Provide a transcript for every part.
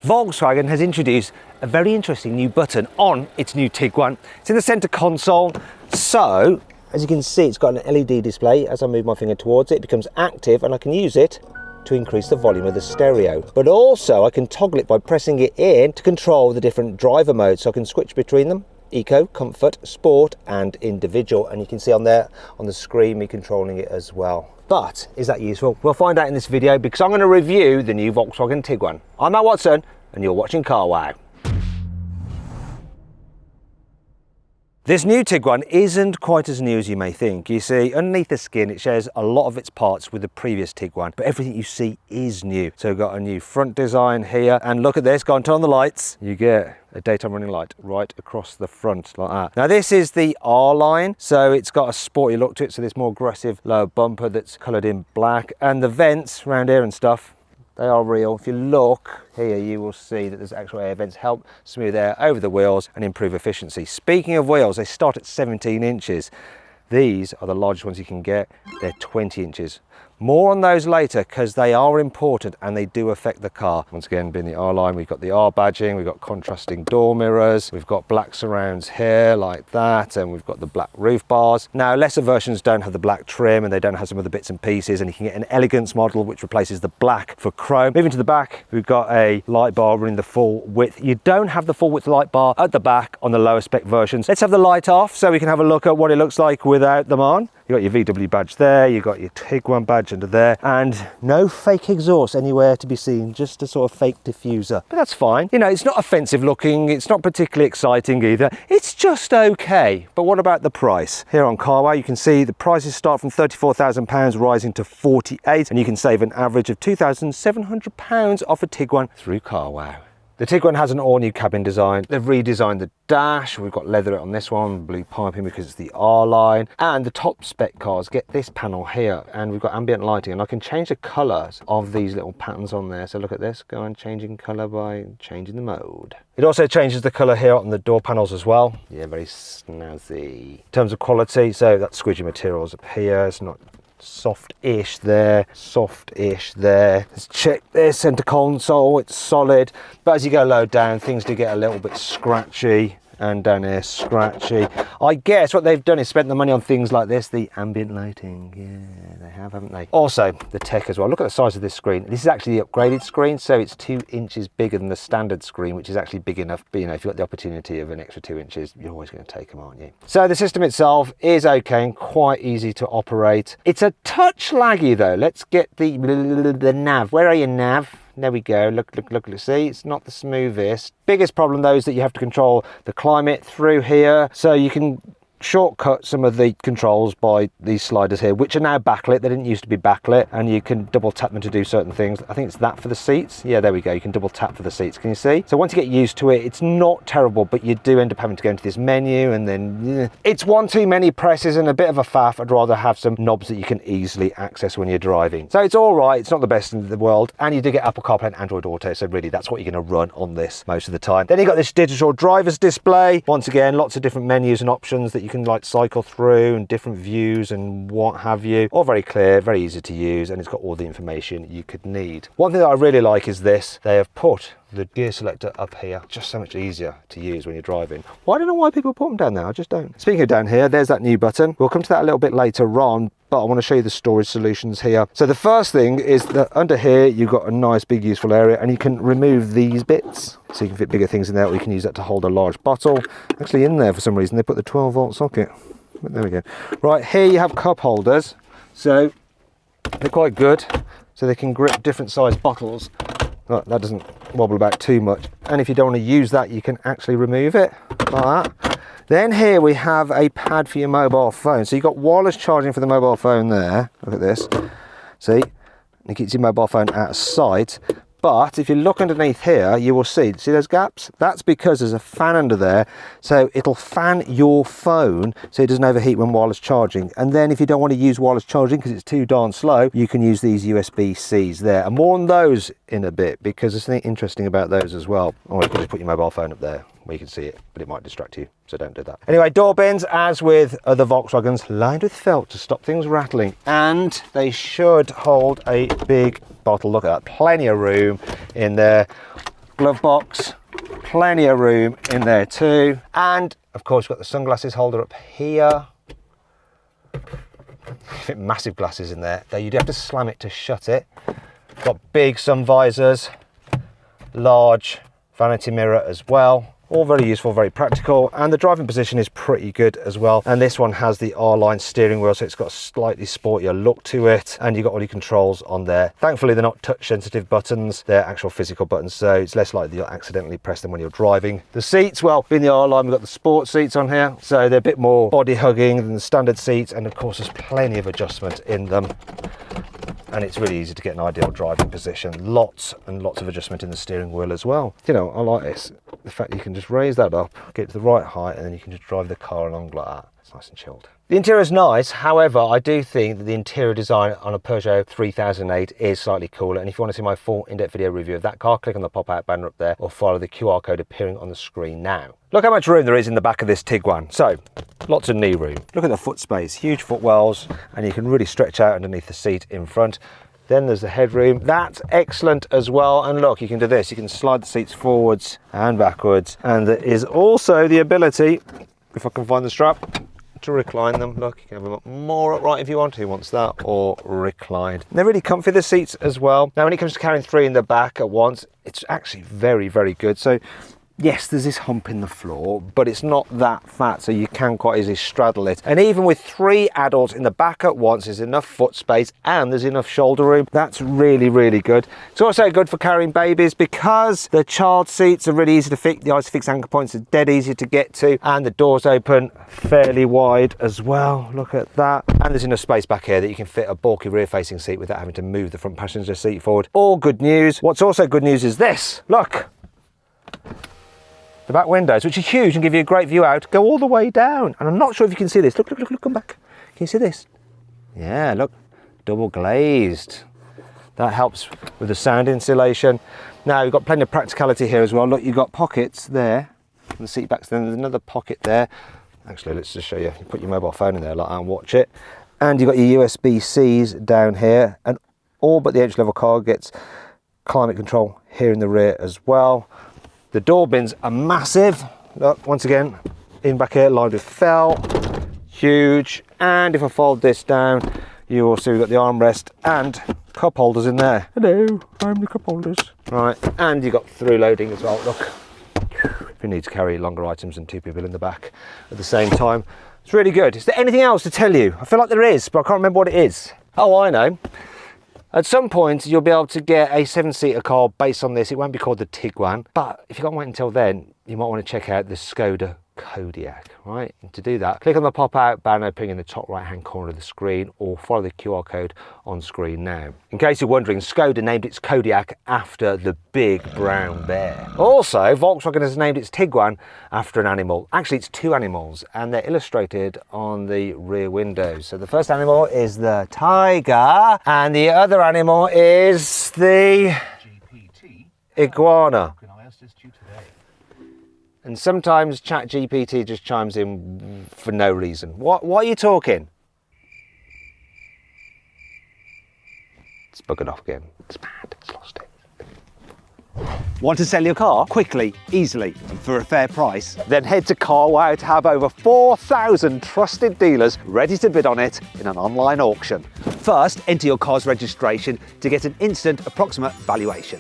Volkswagen has introduced a very interesting new button on its new Tiguan. It's in the center console. So, as you can see, it's got an LED display. As I move my finger towards it, it becomes active and I can use it to increase the volume of the stereo. But also I can toggle it by pressing it in to control the different driver modes. So I can switch between them: Eco, Comfort, Sport and Individual. And you can see on there on the screen me controlling it as well. But is that useful? We'll find out in this video because I'm going to review the new Volkswagen Tiguan. I'm Matt Watson and you're watching CarWow. This new Tiguan isn't quite as new as you may think. You see, underneath the skin it shares a lot of its parts with the previous Tiguan, but everything you see is new. So we've got a new front design here, and look at this, go and turn on the lights. You get a daytime running light right across the front like that. Now this is the R line, so it's got a sporty look to it, so this more aggressive lower bumper that's coloured in black, and the vents around here and stuff, they are real. If you look here, you will see that there's actual air vents, help smooth air over the wheels and improve efficiency. Speaking of wheels, they start at 17 inches. These are the largest ones you can get. They're 20 inches. More on those later because they are important and they do affect the car. Once again, being the R line, we've got the R badging, we've got contrasting door mirrors, we've got black surrounds here like that, and we've got the black roof bars. Now, lesser versions don't have the black trim and they don't have some of the bits and pieces, and you can get an elegance model which replaces the black for chrome. Moving to the back, we've got a light bar running the full width. You don't have the full width light bar at the back on the lower spec versions. Let's have the light off so we can have a look at what it looks like without them on. You've got your VW badge there, you've got your Tiguan badge under there, and no fake exhaust anywhere to be seen, just a sort of fake diffuser. But that's fine. You know, it's not offensive looking, it's not particularly exciting either. It's just okay. But what about the price? Here on CarWow, you can see the prices start from £34,000 rising to 48, and you can save an average of £2,700 off a Tiguan through CarWow. The Tiguan has an all-new cabin design. They've redesigned the dash. We've got leather on this one, blue piping because it's the R line. And the top spec cars get this panel here, and we've got ambient lighting, and I can change the colours of these little patterns on there. So look at this, go and changing colour by changing the mode. It also changes the colour here on the door panels as well. Yeah, very snazzy. In terms of quality, so that squidgy materials up here, it's not soft-ish there, soft-ish there. Let's check this center console, it's solid, but as you go low down things do get a little bit scratchy, and down here scratchy. I guess what they've done is spent the money on things like this, the ambient lighting. Yeah, they have, haven't they? Also the tech as well. Look at the size of this screen. This is actually the upgraded screen, so it's 2 inches bigger than the standard screen, which is actually big enough. But you know, if you've got the opportunity of an extra 2 inches, you're always going to take them, aren't you? So the system itself is okay and quite easy to operate. It's a touch laggy though. Let's get the nav. Where are you, nav? There we go. Look, see, it's not the smoothest. Biggest problem though is that you have to control the climate through here, so you can shortcut some of the controls by these sliders here, which are now backlit. They didn't used to be backlit, and you can double tap them to do certain things. I think it's that for the seats. Yeah, there we go. You can double tap for the seats. Can you see? So once you get used to it, it's not terrible, but you do end up having to go into this menu, and then it's one too many presses and a bit of a faff. I'd rather have some knobs that you can easily access when you're driving. So it's all right. It's not the best in the world, and you do get Apple CarPlay and Android Auto, so really that's what you're going to run on this most of the time. Then you've got this digital driver's display. Once again, lots of different menus and options that you can like cycle through, and different views and what have you. All very clear, very easy to use, and it's got all the information you could need. One thing that I really like is this. They have put the gear selector up here, just so much easier to use when you're driving. Well, I don't know why people put them down there, I just don't. Speaking of down here, there's that new button. We'll come to that a little bit later on, but I want to show you the storage solutions here. So the first thing is that under here you've got a nice big useful area, and you can remove these bits so you can fit bigger things in there, or you can use that to hold a large bottle. Actually in there for some reason they put the 12-volt socket. But there we go. Right, here you have cup holders, so they're quite good, so they can grip different sized bottles. That doesn't wobble about too much, and if you don't want to use that you can actually remove it like that. Then here we have a pad for your mobile phone, so you've got wireless charging for the mobile phone there. Look at this, see, it keeps your mobile phone out of sight. But if you look underneath here, you will see those gaps? That's because there's a fan under there, so it'll fan your phone so it doesn't overheat when wireless charging. And then if you don't want to use wireless charging because it's too darn slow, you can use these USB-Cs there. And more on those in a bit, because there's something interesting about those as well. Or you can just put your mobile phone up there where you can see it, but it might distract you, so don't do that. Anyway, door bins, as with other Volkswagens, lined with felt to stop things rattling, and they should hold a big bottle. Look at that, plenty of room in there. glove box, plenty of room in there too. And of course, you've got the sunglasses holder up here. Fit massive glasses in there, though you do have to slam it to shut it. Got big sun visors, large vanity mirror as well. All very useful, very practical, and the driving position is pretty good as well. And this one has the R-line steering wheel, so it's got a slightly sportier look to it, and you've got all your controls on there. Thankfully, they're not touch-sensitive buttons, they're actual physical buttons, so it's less likely you'll accidentally press them when you're driving. The seats, well, being the R-line, we've got the sport seats on here, so they're a bit more body-hugging than the standard seats, and of course, there's plenty of adjustment in them. And it's really easy to get an ideal driving position. Lots and lots of adjustment in the steering wheel as well. You know, I like this. The fact that you can just raise that up, get to the right height, and then you can just drive the car along like that. It's nice and chilled. The interior is nice, however, I do think that the interior design on a Peugeot 3008 is slightly cooler. And if you want to see my full in-depth video review of that car, click on the pop-out banner up there or follow the QR code appearing on the screen now. Look how much room there is in the back of this Tiguan. So, lots of knee room. Look at the foot space, huge footwells, and you can really stretch out underneath the seat in front. Then there's the headroom. That's excellent as well. And look, you can do this. You can slide the seats forwards and backwards. And there is also the ability, if I can find the strap, to recline them. Look, you can have them up more upright if you want. Who wants that? Or reclined. They're really comfy, the seats as well. Now, when it comes to carrying 3 in the back at once, it's actually very, very good. So, yes, there's this hump in the floor, but it's not that fat, so you can quite easily straddle it. And even with 3 adults in the back at once, there's enough foot space and there's enough shoulder room. That's really, really good. It's also good for carrying babies because the child seats are really easy to fix. The ISOFIX anchor points are dead easy to get to, and the doors open fairly wide as well. Look at that. And there's enough space back here that you can fit a bulky rear-facing seat without having to move the front passenger seat forward. All good news. What's also good news is this. Look. The back windows, which are huge and give you a great view out, go all the way down. And I'm not sure if you can see this. Look, look, look, look, come back. Can you see this? Yeah, look, double glazed. That helps with the sound insulation. Now, you've got plenty of practicality here as well. Look, you've got pockets there, and the seat backs, then there's another pocket there. Actually, let's just show you. You put your mobile phone in there like that and watch it. And you've got your USB-Cs down here, and all but the entry-level car gets climate control here in the rear as well. The door bins are massive. Look, once again, in back here, lined with felt, huge. And if I fold this down, you also got the armrest and cup holders in there. Hello, I'm the cup holders. Right, and you've got through loading as well. Look, if you need to carry longer items and 2 people in the back at the same time, it's really good. Is there anything else to tell you? I feel like there is, but I can't remember what it is. Oh, I know. At some point, you'll be able to get a 7-seater car based on this. It won't be called the Tiguan, but if you can't wait until then, you might want to check out the Skoda Kodiaq, right? And to do that, click on the pop-out banner appearing in the top right-hand corner of the screen or follow the QR code on screen now. In case you're wondering, Skoda named its Kodiaq after the big brown bear. Also, Volkswagen has named its Tiguan after an animal. Actually, it's 2 animals, and they're illustrated on the rear windows. So the first animal is the tiger, and the other animal is the iguana. And sometimes ChatGPT just chimes in for no reason. What are you talking? It's buggered off again. It's mad. It's lost it. Want to sell your car quickly, easily, and for a fair price? Then head to CarWow to have over 4,000 trusted dealers ready to bid on it in an online auction. First, enter your car's registration to get an instant approximate valuation.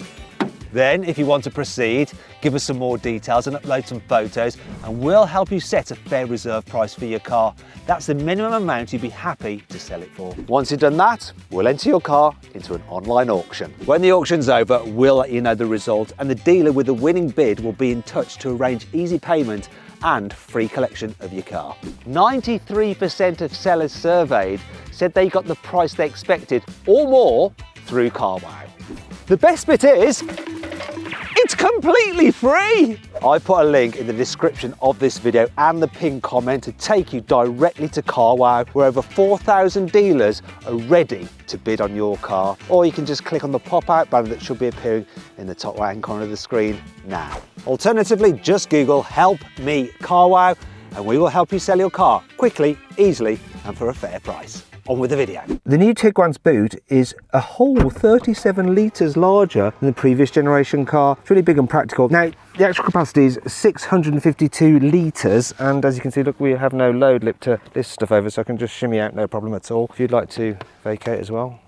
Then, if you want to proceed, give us some more details and upload some photos, and we'll help you set a fair reserve price for your car. That's the minimum amount you'd be happy to sell it for. Once you've done that, we'll enter your car into an online auction. When the auction's over, we'll let you know the result, and the dealer with the winning bid will be in touch to arrange easy payment and free collection of your car. 93% of sellers surveyed said they got the price they expected or more through CarWow. The best bit is, it's completely free! I put a link in the description of this video and the pinned comment to take you directly to CarWow, where over 4,000 dealers are ready to bid on your car. Or you can just click on the pop-out banner that should be appearing in the top right-hand corner of the screen now. Alternatively, just Google "Help Me CarWow" and we will help you sell your car quickly, easily, and for a fair price. on with the video. The new Tiguan's boot is a whole 37 litres larger than the previous generation car. It's really big and practical. Now, the actual capacity is 652 litres, and as you can see, look, we have no load lip to this stuff over, so I can just shimmy out, no problem at all. If you'd like to vacate as well.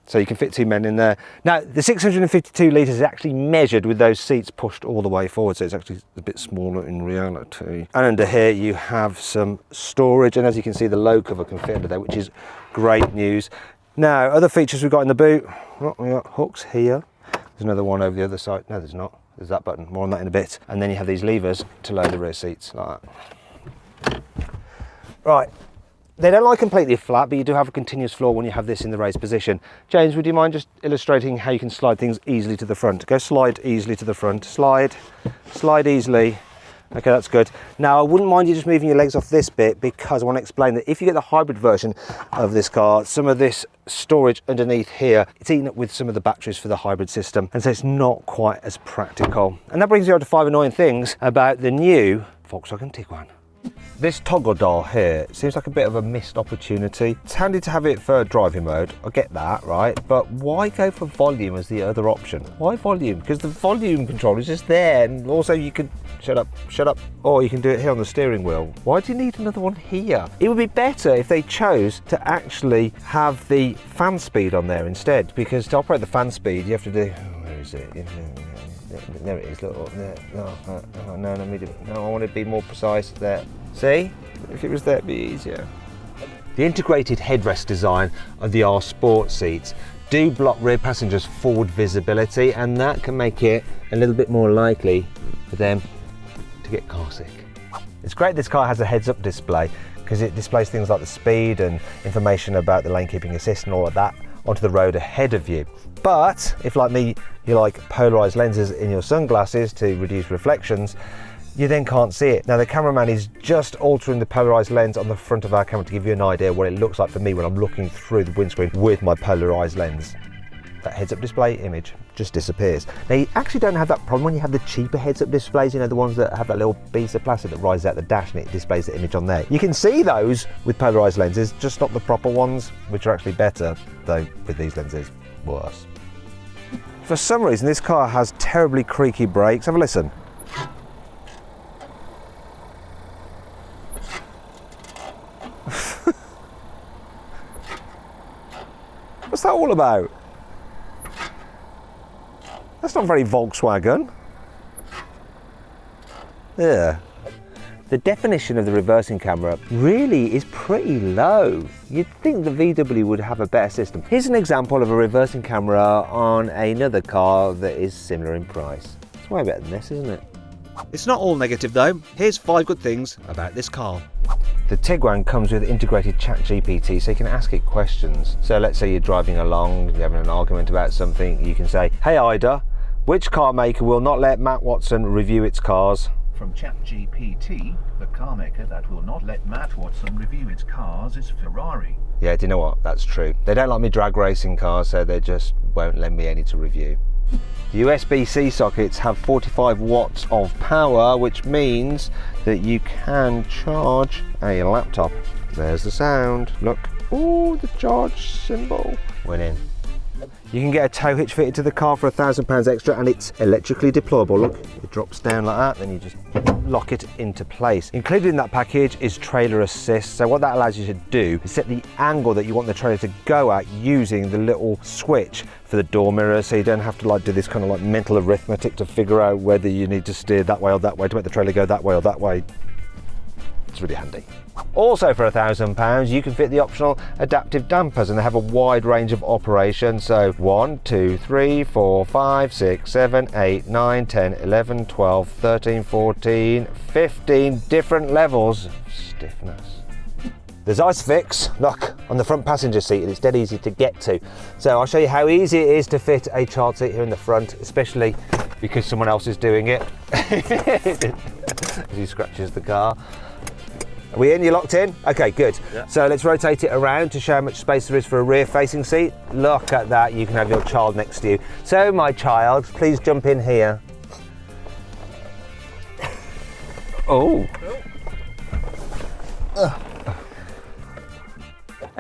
So you can fit 2 men in there. Now, the 652 litres is actually measured with those seats pushed all the way forward, so it's actually a bit smaller in reality. And under here you have some storage, and as you can see, the low cover can fit under there, which is great news. Now, other features we've got in the boot, well, we got hooks here. There's another one over the other side. No, there's not. There's that button, more on that in a bit. And then you have these levers to lower the rear seats, like that. Right. They don't lie completely flat, but you do have a continuous floor when you have this in the raised position. James, would you mind just illustrating how you can slide things easily to the front? Go slide easily to the front. Slide easily. Okay, that's good. Now, I wouldn't mind you just moving your legs off this bit, because I want to explain that if you get the hybrid version of this car, some of this storage underneath here, it's eaten up with some of the batteries for the hybrid system, and so it's not quite as practical. And that brings you on to 5 annoying things about the new Volkswagen Tiguan. This toggle dial here seems like a bit of a missed opportunity. It's handy to have it for driving mode, I get that, right? But why go for volume as the other option? Why volume? Because the volume control is just there, and also you can, shut up, or you can do it here on the steering wheel. Why do you need another one here? It would be better if they chose to actually have the fan speed on there instead, because to operate the fan speed, you have to do, where is it? There it is, look, there. No, I want to be more precise there. See? If it was there, it'd be easier. The integrated headrest design of the R Sport seats do block rear passengers' forward visibility, and that can make it a little bit more likely for them to get car sick. It's great this car has a heads-up display, because it displays things like the speed and information about the lane keeping assist and all of that onto the road ahead of you. But if, like me, you like polarized lenses in your sunglasses to reduce reflections, you then can't see it. Now, the cameraman is just altering the polarized lens on the front of our camera to give you an idea what it looks like for me when I'm looking through the windscreen with my polarized lens. That heads-up display image just disappears. Now, you actually don't have that problem when you have the cheaper heads-up displays, you know, the ones that have that little piece of plastic that rises out the dash and it displays the image on there. You can see those with polarized lenses, just not the proper ones, which are actually better, though with these lenses, worse. For some reason, this car has terribly creaky brakes. Have a listen. What's that all about? That's not very Volkswagen. Yeah. The definition of the reversing camera really is pretty low. You'd think the VW would have a better system. Here's an example of a reversing camera on another car that is similar in price. It's way better than this, isn't it? It's not all negative though. Here's 5 good things about this car. The Tiguan comes with integrated ChatGPT, so you can ask it questions. So let's say you're driving along, you're having an argument about something, you can say, "Hey Ida, which car maker will not let Matt Watson review its cars?" From ChatGPT, the car maker that will not let Matt Watson review its cars is Ferrari. Yeah, do you know what? That's true. They don't like me drag racing cars, so they just won't lend me any to review. The USB-C sockets have 45 watts of power, which means that you can charge a laptop. There's the sound. Look. Ooh, the charge symbol. Went in. You can get a tow hitch fitted to the car for £1,000 extra, and it's electrically deployable. Look, it drops down like that, then you just lock it into place. Included in that package is trailer assist. So what that allows you to do is set the angle that you want the trailer to go at using the little switch for the door mirror, so you don't have to do this kind of mental arithmetic to figure out whether you need to steer that way or that way to make the trailer go that way or that way. It's really handy. Also for £1,000 you can fit the optional adaptive dampers, and they have a wide range of operations. So 1, 2, 3, 4, 5, 6, 7, 8, 9, 10, 11, 12, 13, 14, 15 different levels of stiffness. There's ISOFIX, look, on the front passenger seat, and it's dead easy to get to. So I'll show you how easy it is to fit a child seat here in the front, especially because someone else is doing it. As he scratches the car. Are we in? You locked in? Okay, good. Yeah. So let's rotate it around to show how much space there is for a rear-facing seat. Look at that, you can have your child next to you. So, my child, please jump in here. Oh.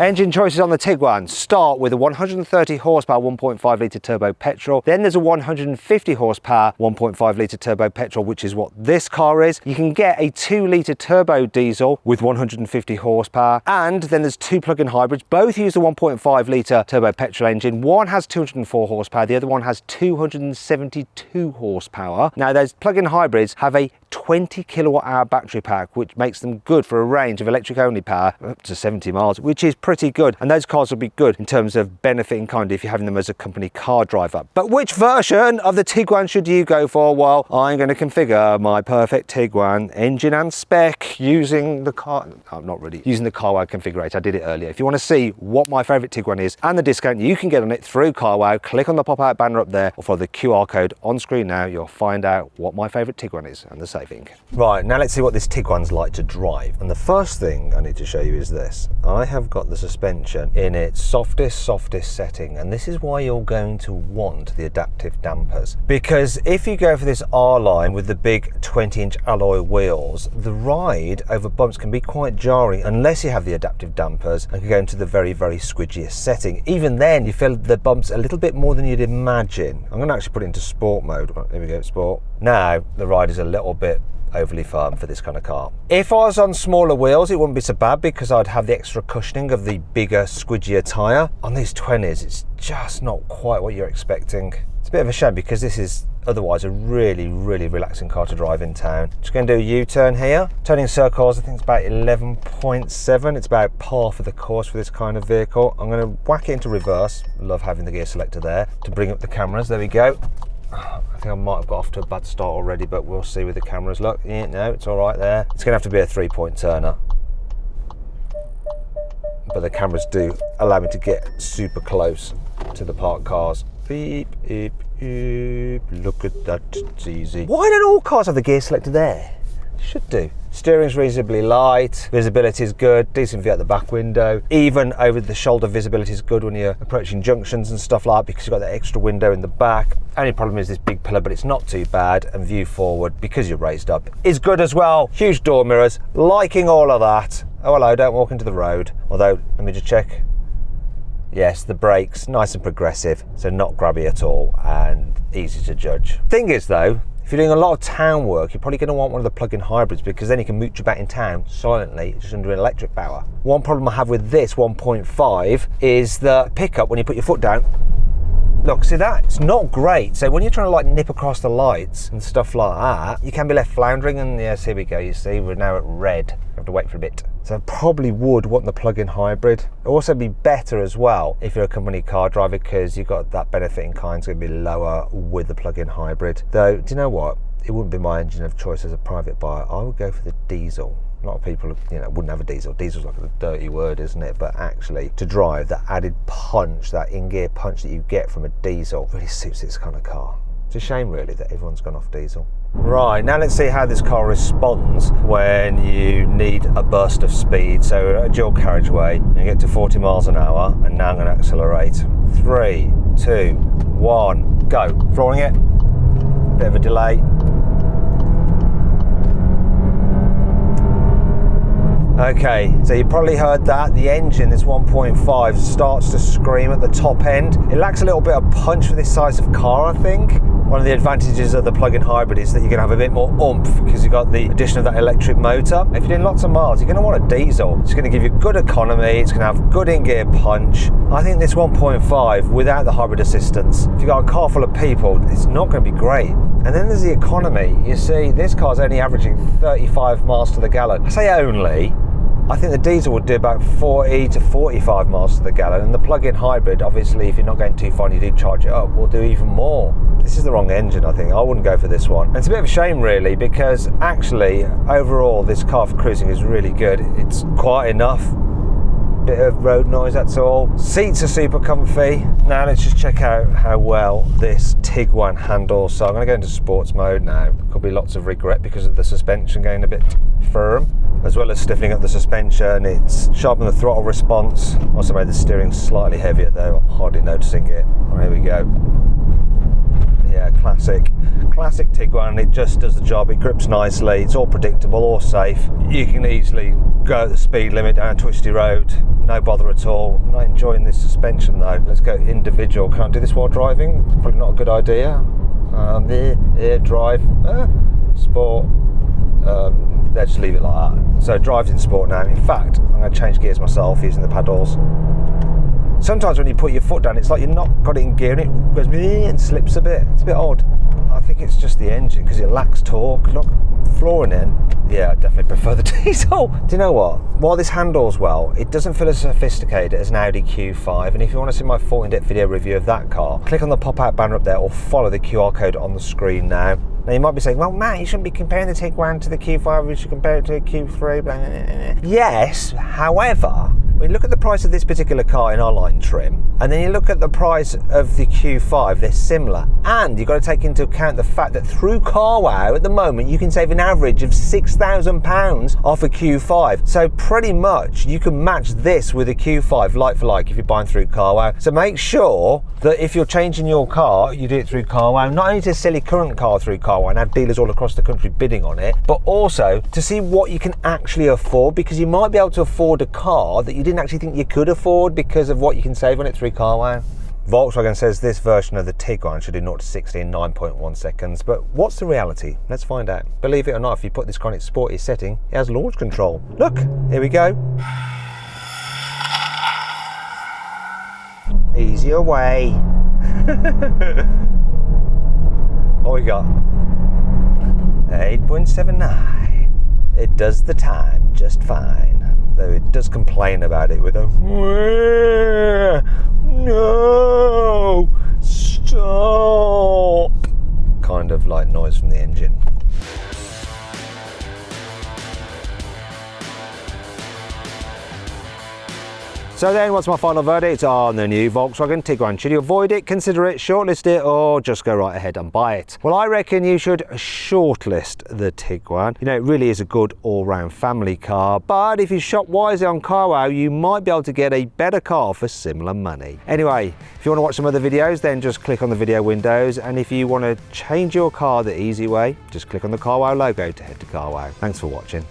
Engine choices on the Tiguan start with a 130 horsepower 1.5 litre turbo petrol. Then there's a 150 horsepower 1.5 litre turbo petrol, which is what this car is. You can get a 2 litre turbo diesel with 150 horsepower. And then there's two plug-in hybrids. Both use the 1.5 litre turbo petrol engine. One has 204 horsepower. The other one has 272 horsepower. Now, those plug-in hybrids have a 20 kilowatt hour battery pack, which makes them good for a range of electric only power up to 70 miles, which is pretty good. And those cars will be good in terms of benefit in kind if you're having them as a company car driver. But which version of the Tiguan should you go for? Well, I'm going to configure my perfect Tiguan engine and spec using the carwow configurator. I did it earlier. If you want to see what my favorite Tiguan is and the discount you can get on it through Carwow, click on the pop-out banner up there or follow the QR code on screen now. You'll find out what my favorite Tiguan is and the saving. Right, now let's see what this Tiguan's like to drive. And the first thing I need to show you is this. I have got the suspension in its softest setting, and this is why you're going to want the adaptive dampers. Because if you go for this R-line with the big 20-inch alloy wheels, the ride over bumps can be quite jarring unless you have the adaptive dampers and can go into the very squidgiest setting. Even then, you feel the bumps a little bit more than you'd imagine. I'm going to actually put it into sport mode. There we go, sport. Now, the ride is a little bit overly firm for this kind of car. If I was on smaller wheels, it wouldn't be so bad because I'd have the extra cushioning of the bigger, squidgier tyre. On these 20s, it's just not quite what you're expecting. It's a bit of a shame because this is otherwise a really relaxing car to drive in town. Just going to do a U-turn here. Turning circles, I think it's about 11.7. It's about par for the course for this kind of vehicle. I'm going to whack it into reverse. Love having the gear selector there to bring up the cameras. There we go. I think I might have got off to a bad start already, but we'll see with the cameras. Look, yeah, no, it's all right there. It's going to have to be a 3-point turner. But the cameras do allow me to get super close to the parked cars. Beep, beep, beep. Look at that, it's easy. Why don't all cars have the gear selector there? Should do. Steering's reasonably light, visibility is good, decent view out the back window. Even over the shoulder visibility is good when you're approaching junctions and stuff like that because you've got that extra window in the back. Only problem is this big pillar, but it's not too bad, and view forward, because you're raised up, is good as well. Huge door mirrors, liking all of that. Oh hello, don't walk into the road. Although, let me just check. Yes, the brakes, nice and progressive, so not grabby at all and easy to judge. Thing is though, if you're doing a lot of town work, you're probably going to want one of the plug-in hybrids because then you can mooch about in town silently, just under an electric power. One problem I have with this 1.5 is the pickup when you put your foot down. Look, see that? It's not great. So when you're trying to like nip across the lights and stuff like that, you can be left floundering, and yes, here we go. You see, we're now at red. You have to wait for a bit. So I probably would want the plug-in hybrid. It'll also be better as well if you're a company car driver because you've got that benefit in kind is going to be lower with the plug-in hybrid. Though, do you know what? It wouldn't be my engine of choice as a private buyer. I would go for the diesel. A lot of people, wouldn't have a diesel. Diesel's like a dirty word, isn't it? But actually, to drive, that added punch, that in-gear punch that you get from a diesel really suits this kind of car. It's a shame, really, that everyone's gone off diesel. Right, now let's see how this car responds when you need a burst of speed. So, a dual carriageway, you get to 40 miles an hour, and now I'm going to accelerate. 3, 2, 1, go. Throwing it. Bit of a delay. Okay, so you probably heard that. The engine, this 1.5, starts to scream at the top end. It lacks a little bit of punch for this size of car, I think. One of the advantages of the plug-in hybrid is that you're going to have a bit more oomph because you've got the addition of that electric motor. If you're doing lots of miles, you're going to want a diesel. It's going to give you good economy, it's going to have good in-gear punch. I think this 1.5, without the hybrid assistance, if you've got a car full of people, it's not going to be great. And then there's the economy. You see, this car's only averaging 35 miles to the gallon. I say only. I think the diesel would do about 40 to 45 miles to the gallon, and the plug-in hybrid, obviously, if you're not going too far and you do charge it up, will do even more. This is the wrong engine, I think. I wouldn't go for this one. And it's a bit of a shame, really, because actually, overall, this car for cruising is really good. It's quiet enough. Bit of road noise, that's all. Seats are super comfy. Now let's just check out how well this Tiguan handles. So I'm going to go into sports mode now. Could be lots of regret because of the suspension going a bit firm, as well as stiffening up the suspension. It's sharpened the throttle response. Also made the steering slightly heavier though. I'm hardly noticing it. Oh, here we go. Yeah, classic Tiguan. It just does the job. It grips nicely. It's all predictable, all safe. You can easily go at the speed limit down a twisty road, no bother at all. I'm not enjoying this suspension though. Let's go individual. Can I do this while driving? Probably not a good idea. Drive, sport. Let's just leave it like that. So drive's in sport now. In fact, I'm going to change gears myself using the paddles. Sometimes when you put your foot down, it's like you've not got it in gear and it goes and slips a bit. It's a bit odd. I think it's just the engine because it lacks torque. Look, flooring in. Yeah, I definitely prefer the diesel. Do you know what? While this handles well, it doesn't feel as sophisticated as an Audi Q5. And if you want to see my full in-depth video review of that car, click on the pop-out banner up there or follow the QR code on the screen now. Now you might be saying, well, Matt, you shouldn't be comparing the Tiguan to the Q5, you should compare it to the Q3, blah, blah, blah. Yes, however, when you look at the price of this particular car in our line trim, and then you look at the price of the Q5, they're similar. And you've got to take into account the fact that through CarWow at the moment, you can save an average of £6,000 off a Q5. So pretty much you can match this with a Q5 like for like if you're buying through CarWow. So make sure that if you're changing your car, you do it through CarWow, not only to sell your current car through CarWow and have dealers all across the country bidding on it, but also to see what you can actually afford, because you might be able to afford a car that you didn't actually think you could afford because of what you can save on it through CarWow. Volkswagen says this version of the Tiguan should do 0 to 60 in 9.1 seconds, but what's the reality? Let's find out. Believe it or not, if you put this car in its sporty setting, it has launch control. Look, here we go. Easy away. What we got? 8.79. It does the time just fine, though it does complain about it with a no, stop kind of like noise from the engine. So then, what's my final verdict on the new Volkswagen Tiguan? Should you avoid it, consider it, shortlist it, or just go right ahead and buy it? Well, I reckon you should shortlist the Tiguan. You know, it really is a good all-round family car, but if you shop wisely on CarWow, you might be able to get a better car for similar money. Anyway, if you want to watch some other videos, then just click on the video windows, and if you want to change your car the easy way, just click on the CarWow logo to head to CarWow. Thanks for watching.